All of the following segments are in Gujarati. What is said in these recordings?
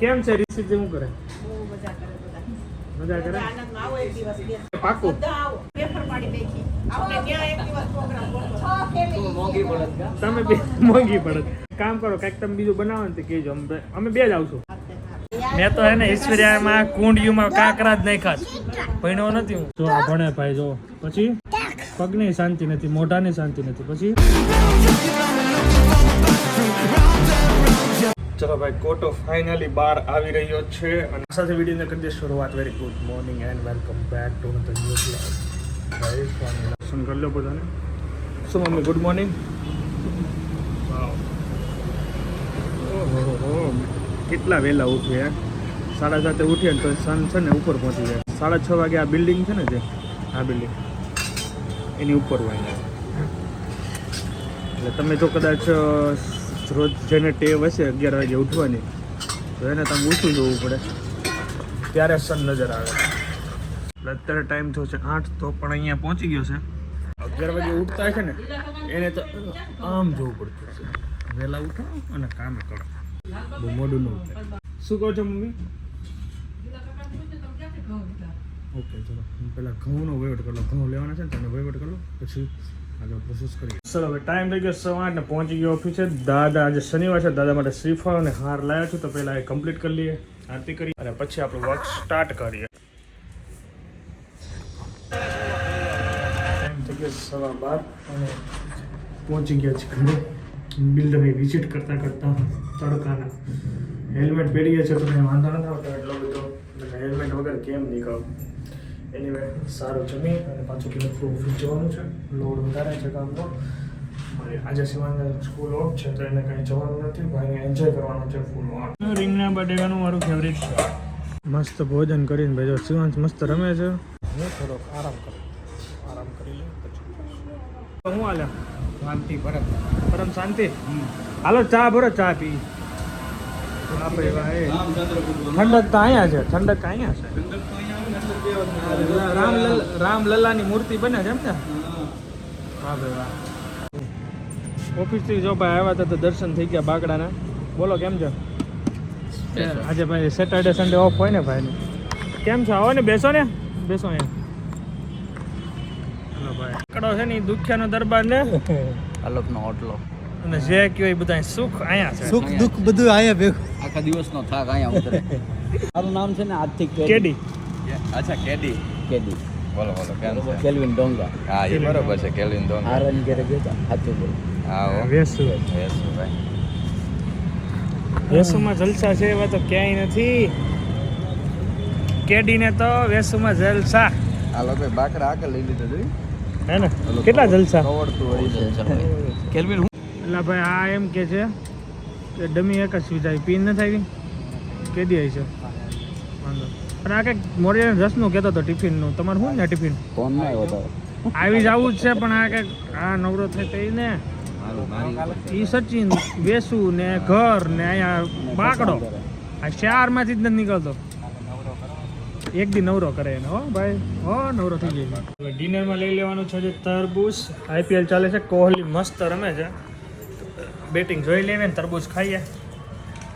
કેમ છે રિષિત શું કરે? મજા કરે. પાકું તમે બે મોંઘી પડત. કામ કરો કઈક તમે બીજું બનાવો ને કેજો, અમે બે જ આવશું. મેં તો એને ઈશ્વરિયામાં કુંડિયુમાં કાંકરા જ નહીં ખાત, ભણ્યો નથી હું. જો આ ભણે ભાઈ, જો પછી પગની શાંતિ નથી, મોઢાની શાંતિ નથી. પછી ચલો ભાઈ, કોટો ફાઇનલી બહાર આવી રહ્યો છે અને સાથે વિડીયોને કરી દે શરૂઆત. Very good morning and welcome back to the new blog. ભાઈ દર્શન કરી લો બધાને. શું મમ્મી, ગુડ મોર્નિંગ. ઓહો, કેટલા વહેલા ઉઠ્યા. 7:30 ઉઠીએ તો સન છે ને ઉપર પહોંચી જાય. 6:30 વાગે આ બિલ્ડિંગ છે ને, જે આ બિલ્ડિંગ એની ઉપર હોય. એટલે તમે જો કદાચ રોજ જેને ટેવ હશે 11 વાગે ઉઠવાની, તો એને તમે ઊંચું જોવું પડે, ત્યારે સન નજર આવે. એટલે અત્યારે ટાઈમ થયો છે 8, તો પણ અહીંયા પહોંચી ગયો છે. 11 વાગે ઉઠતા છે ને એને તો આમ જોવું પડતું છે. વહેલા ઉઠો અને કામ કરો, બહુ મોડું ન ઉઠે. શું કહો છો મમ્મી? ઓકે ચલો, પહેલાં ઘઉંનો વહીવટ કરો. ઘઉં લેવાના છે ને, તમે વહીવટ કરો, પછી આગળ પ્રોસેસ કરીએ. ચલો હવે ટાઈમ થઈ ગયો 8:15 ને પહોંચી ગયો ઓફિસે. દાદા આજે શનિવાર છે, દાદા માટે શ્રીફળ અને હાર લાવ્યા છું, તો પહેલાં એ કમ્પ્લીટ કરી લઈએ, આરતી કરીએ અને પછી આપણું વર્ક સ્ટાર્ટ કરીએ. ટાઈમ થઈ ગયો 12:15 અને પહોંચી ગયા છે ઘરે. બિલ્ડરની વિઝિટ કરતાં કરતાં તડકાના હેલ્મેટ પહેરીએ છે તો કંઈ વાંધો નથી આવતો એટલો બધો. હેલ્મેટ વગર કેમ નીકળવું? એની વે સારું જમી અને પાછું ઓફિસ જવાનું છે. લોડ વધારે છે કામનો. આજે સિવાય સ્કૂલ ઓફ છે, તો એને કંઈ જવાનું નથી. ભાઈને એન્જોય કરવાનું છે ફૂલ ઓન. રીંગણા બટેકાનું મારું ફેવરિટ છે. મસ્ત ભોજન કરીને ભાઈ, જો શિવાંશ મસ્ત રમે છે. હું થોડોક આરામ કરી લઉં પછી હું હાલે શાંતિ. પરમ શાંતિ. હાલો ચા ભરો, ચા પી. ઠંડક તો અહીંયા છે, ઠંડક અહીંયા છે. રામલલ્લાની મૂર્તિ બને છે એમ ને? હા ભાઈ વાહ. ઓફિસથી જો ભાઈ આવ્યા હતા તો દર્શન થઈ ગયા બાગડાના. બોલો કેમ છે આજે ભાઈ? સેટરડે સન્ડે ઓફ હોય ને ભાઈનું. કેમ છે? આવો ને, બેસો ને, બેસો અહીંયા. હલો ભાઈ, કડો છે ને દુખ્યાનો દરબાર ને અલોકનો ઓટલો, અને જે કયો એ બધા સુખ અહીંયા છે. સુખ દુઃખ બધું અહીંયા ભેગું. આખા દિવસનો થાક અહીંયા ઉતરે. મારું નામ છે ને આજથી કેડી. અચ્છા કેડી. બોલો કેમ છે? કેલ્વિન ડોંગા. હા એ બરોબર છે, કેલ્વિન ડોંગા. આરન ઘરે ગયા સાચું બોલ. હા વેસુ ભાઈ, વેસુમાં જલસા છે એવા તો ક્યાંય નથી. કેડીને તો વેસુમાં જલસા. આ લોકો બાકડા આગળ લઈ લીધા જોઈ હે ને? કેટલા જલસા. કવડતું હોય છે કેલ્વિન. એટલે ભાઈ આ એમ કે છે કે ડમી એક જ સુવિધા પીન ન થાય. કેદી આવી છે વાંધો. અને આ કંઈક મોરિયાના રસનું કહેતો હતો ટિફિનનું. તમારું શું ને ટિફિન? ફોન ના આવ્યો આવી જ આવું જ છે, પણ આ કંઈક આ નવરો થાય તો ને ઈ સચિન, વેસુ ને ઘર ને અહીંયા બાકડો, આ ચારમાંથી જ નથી નીકળતો. એક દી નવરો કરે એને. હો ભાઈ, હો નવરો થઈ જાય. હવે ડિનરમાં લઈ લેવાનું છે તરબૂચ. IPL ચાલે છે, કોહલી મસ્ત રમે છે, બેટિંગ જોઈ લેવે ને તરબૂચ ખાઈએ,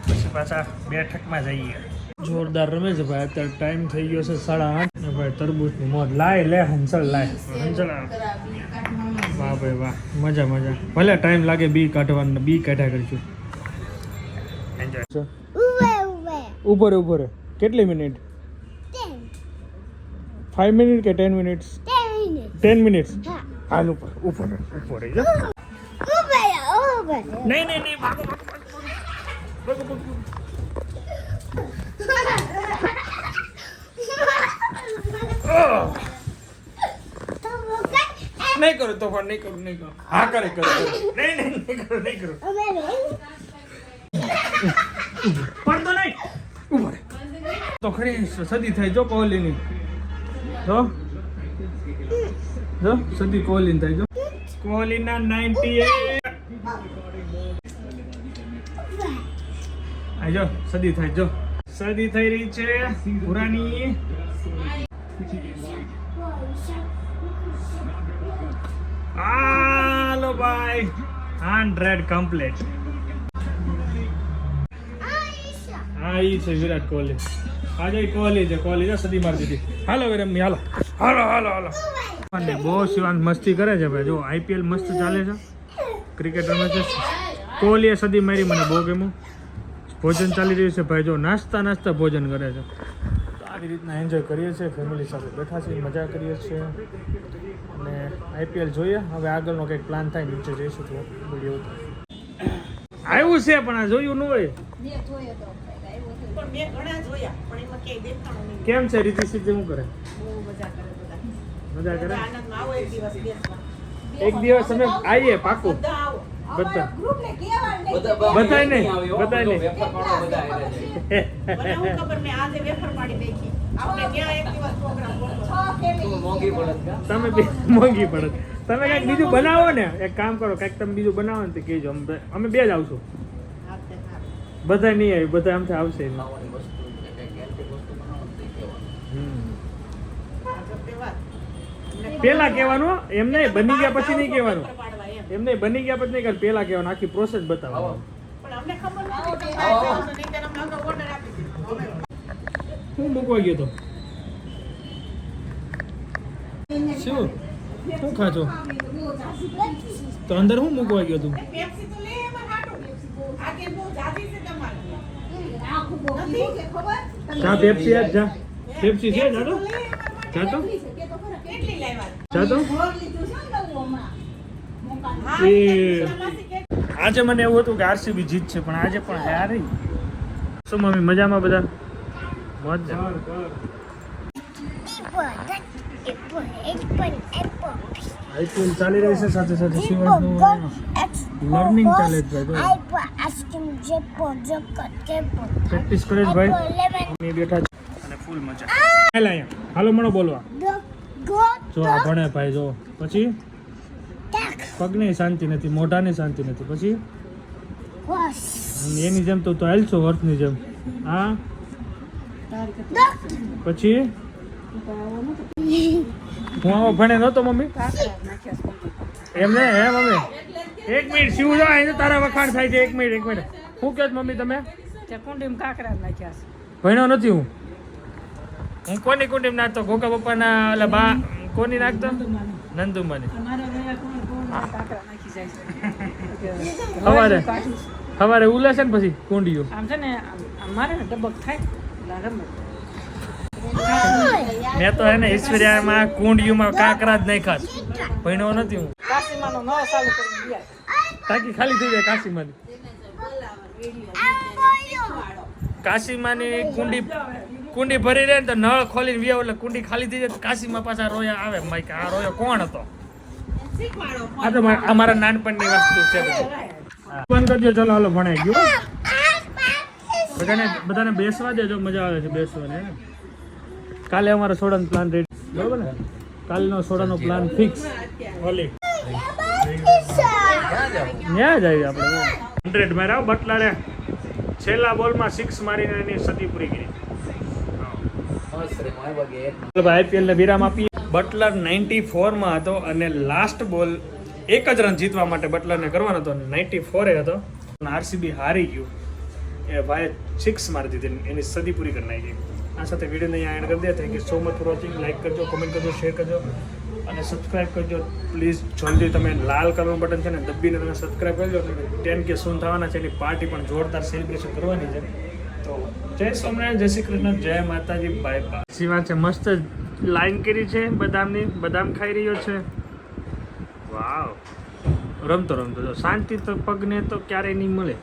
પછી પાછા બેઠકમાં જઈએ. જોરદાર રમે છે ભાઈ. અત્યારે ટાઈમ થઈ ગયો છે 8:30 ને ભાઈ તરબૂચની મોજ. લાય લે હંસલ, લાય હંસલ. વાહ ભાઈ વાહ, મજા. ભલે ટાઈમ લાગે બી કાઢવાનું, બી કાઢ્યા કરીશું. ઉભો રે. કેટલી મિનિટ? 5 મિનિટ કે 10 મિનિટ્સ? 10 મિનિટ્સ. હાલ ઉપર રહી જા. નહીં ભાગો. નહીં કરો તો પણ નહીં કરો. હા કરે કરો. નહીં કરો. પડતો નહીં. ઉભો રે. તો ખરી સદી થાય જો કોહલીની. જો સદી કોહલીની થાય. જો કોહલીના 98. જો સદી થાય. જો સદી થઈ રહી છે પુરાની. હાલો ભાઈ, 100 કમ્પ્લીટ. હા ઈ છે વિરાટ કોહલી. આજે કોહલી છે, કોહલી છે સદી મારી દીધી. હાલો વિરમની હાલો હાલો હાલો હાલો. અને બહુ શિવાંત મસ્તી કરે છે ભાઈ. જો IPL મસ્ત ચાલે છે, ક્રિકેટ રમે છે. કોહલીએ સદી મારી, મને બહુ ગમ્યું. ભોજન ચાલી રહ્યું છે ભાઈ. જો નાસ્તા ભોજન કરે છે. તો આવી રીતના એન્જોય કરીએ છીએ, ફેમિલી સાથે બેઠા છીએ, મજા કરીએ છીએ. અને IPL જોઈએ. હવે આગળનો કંઈક પ્લાન થાય, નીચે જઈશું તો વિડીયો આવ્યું છે પણ આ જોયું ન હોય. કેમ છે રીતિ સીધી શું કરે? મજા કરે. એક દિવસ અમે આવીએ પાકું. બધા નહીં તમે મોંઘી પડે. તમે કંઈક બીજું બનાવો ને, એક કામ કરો, કંઈક તમે બીજું બનાવો ને તો કહેજો. અમે બે જ આવશું. બધા નહીં આવી, બધા આમથી આવશે. પેલા કહેવાનું, એમ નહીં બની ગયા પછી નહીં કહેવાનું. એમ નહીં બની ગયા પછી નહીં કહેવાનું, પેલા કહેવાનું, આખી પ્રોસેસ બતાવવાનું. હું મૂકવા ગયો તો શું ખાચો તો અંદર હું મૂકવા ગયો તું? જા પેપ્સી આજ જા. પેપ્સી છે જાતો જાતો જાતો. આજે મને એવું હતું કે RCB જીત છે, પણ આજે પણ હારી. શું મમ્મી મજામાં બધા? મોજ IPL ચાલી રહી છે, સાથે સાથે શિવાંતનું લર્નિંગ ચાલે છે ભાઈ. પ્રેક્ટિસ કરે છે ભાઈ. બેઠા છે અને ફૂલ મજા. હાલ અહીંયા હાલો મણો બોલવા. જો આ ભણે ભાઈ. જો પછી પગની શાંતિ નથી, મોઢાની શાંતિ નથી. પછી એની જેમ તો હાલશો વર્ષની જેમ. હા પછી હું આવો ભણે નહોતો મમ્મી. એમને હે મમ્મી? એક મિનિટ શિવ જો અહીં તારા વખાણ થાય છે. એક મિનિટ શું કહો મમ્મી તમે? ભણ્યો નથી હું. હું કોની કુંડીમ નાખતો? ગોકા પપ્પાના ઓલા બા કોની નાખતો? નંદુમાની. સવારે ઉલે છે ને પછી કુંડીઓ આમ છે ને મારે ને ડબક થાય. મેં તો એને ઈશ્વર્યામાં કુંડીઓમાં કાંકરા જ નહીં ખાત. ભણ્યો નથી હું. તાકી ખાલી થઈ જાય કાશીમાની. કાશીમાની કુંડી ભરી રહે ને તો નળ ખોલીને વ્યાવ એટલે કુંડી ખાલી થઈ જાય તો કાશીમાં પાછા રોયા આવે. માઈક આ રોયો કોણ હતો? આ તો અમારા નાનપણની વસ્તુ છે. બંધ કરજો. ચલો હાલો ભણાઈ ગયું. બધાને બેસવા દેજો, મજા આવે છે બેસવાને. કાલે અમારો સોડાનો પ્લાન રેડી, બરોબર ને? કાલનો સોડાનો પ્લાન ફિક્સ. ઓલી ત્યાં જઈએ આપણે. 100 માર્યા બટલરે. છેલ્લા બોલમાં 6 મારીને એની સદી પૂરી કરી. IPL ને વિરામ આપીએ. બટલર 94 હતો અને લાસ્ટ બોલ એક જ રન જીતવા માટે બટલરને કરવાનો હતો. 94 હતો. RCB હારી ગયું. એ ભાઈ 6 મારી દીધી, એની સદી પૂરી કરી નાખી. આ સાથે વિડીયોને અહીંયા એન્ડ કરી દે. Thank you so much for watching. Like કરજો, કમેન્ટ કરજો, શેર કરજો અને સબસ્ક્રાઈબ કરજો પ્લીઝ. જલ્દી તમે લાલ કલરનું બટન છે ને દબીને તમે સબસ્ક્રાઈબ કરજો. 10K સૂન થવાના છે. એની પાર્ટી પણ જોરદાર સેલિબ્રેશન કરવાની છે. તો જય સોમનાથ, જય શ્રી કૃષ્ણ, જય માતાજી, બાય બાય. શિવાંત છે મસ્ત લાઈન કરી છે બદામની. બદામ ખાઈ રહ્યો છે. વાવ. રમતો જો શાંતિ તો પગને તો ક્યારેય નહીં મળે.